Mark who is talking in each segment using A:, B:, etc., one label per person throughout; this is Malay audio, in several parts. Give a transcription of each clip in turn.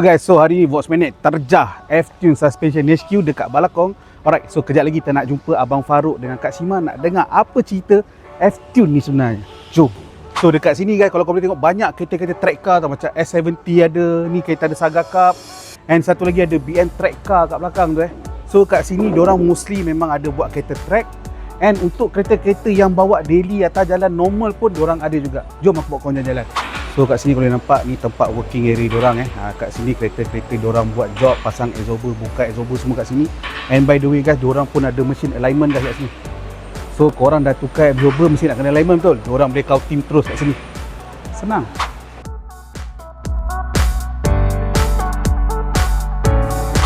A: Guys, so hari ni Vox Minute terjah F-Tune Suspension HQ dekat Balakong. Alright, so kejap lagi kita nak jumpa Abang Farouk dengan Kak Sima nak dengar apa cerita F-Tune ni sebenarnya. Jom. So dekat sini guys, kalau kau boleh tengok banyak kereta-kereta track car tau, macam S70 ada, ni kereta ada Saga Cup, and satu lagi ada BM track car kat belakang tu So kat sini diorang mostly memang ada buat kereta track, and untuk kereta-kereta yang bawa daily atas jalan normal pun diorang ada juga. Jom aku bawa kau jalan-jalan. So kat sini boleh nampak ni tempat working area diorang kat sini kereta-kereta diorang buat job, pasang exhauster, buka exhauster semua kat sini. And by the way guys, diorang pun ada mesin alignment guys kat sini. So korang dah tukar exhauster, mesti nak kena alignment betul. Diorang boleh counting terus kat sini. Senang.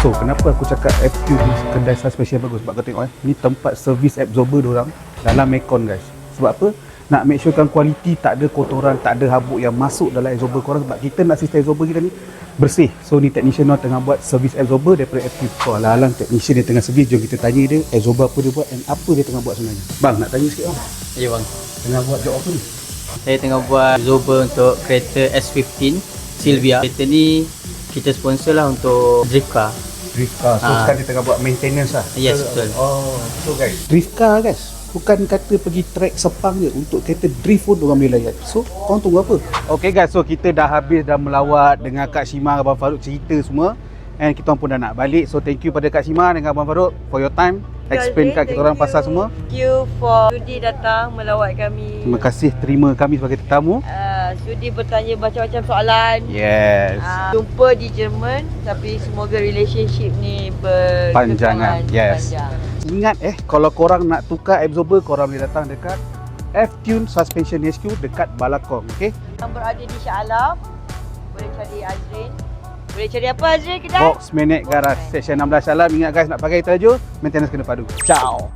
A: So kenapa aku cakap F-Tune ni kedai suspension bagus? Sebab kau tengok ni tempat servis absorber diorang dalam Mekon guys. Sebab apa? Nak make surekan kualiti, tak ada kotoran, tak ada habuk yang masuk dalam absorber korang. Sebab kita nak sistem absorber kita ni bersih. So ni technician orang tengah buat servis absorber daripada F-Tune. So alang-alang technician dia tengah servis, jom kita tanya dia absorber apa dia buat and apa dia tengah buat sebenarnya. Bang, nak tanya sikit bang.
B: Ya bang.
A: Tengah buat job apa ni?
B: Saya tengah buat absorber untuk kereta S15 Silvia. Kereta ni kita sponsor lah untuk drift car.
A: Drift car. So sekarang dia tengah buat maintenance lah.
B: Yes, betul.
A: Oh, so guys, drift car guys, bukan kata pergi track Sepang je, untuk kereta drift pun orang boleh layan. So korang tunggu apa? Okay guys, so kita dah habis dah melawat dengan Kak Sima, Abang Farouk cerita semua, and kita pun dah nak balik. So thank you pada Kak Sima dengan Abang Farouk for your time, explain kat kita orang pasal semua.
C: Thank you for sudi datang melawat kami.
A: Terima kasih terima kami sebagai tetamu.
C: Sudi bertanya macam-macam soalan.
A: Yes.
C: Jumpa di Jerman, tapi semoga relationship ni
A: Panjangan. Yes.
C: panjang.
A: Ingat kalau korang nak tukar absorber, korang boleh datang dekat F-Tune Suspension HQ dekat Balakong. Okay?
C: Yang berada di Shah Alam, boleh cari Azrin. Boleh cari apa Azrin kedai?
A: Vox Minute Garage Section 16 Shah Alam. Ingat guys, nak pakai terlaju, maintenance kena padu. Ciao.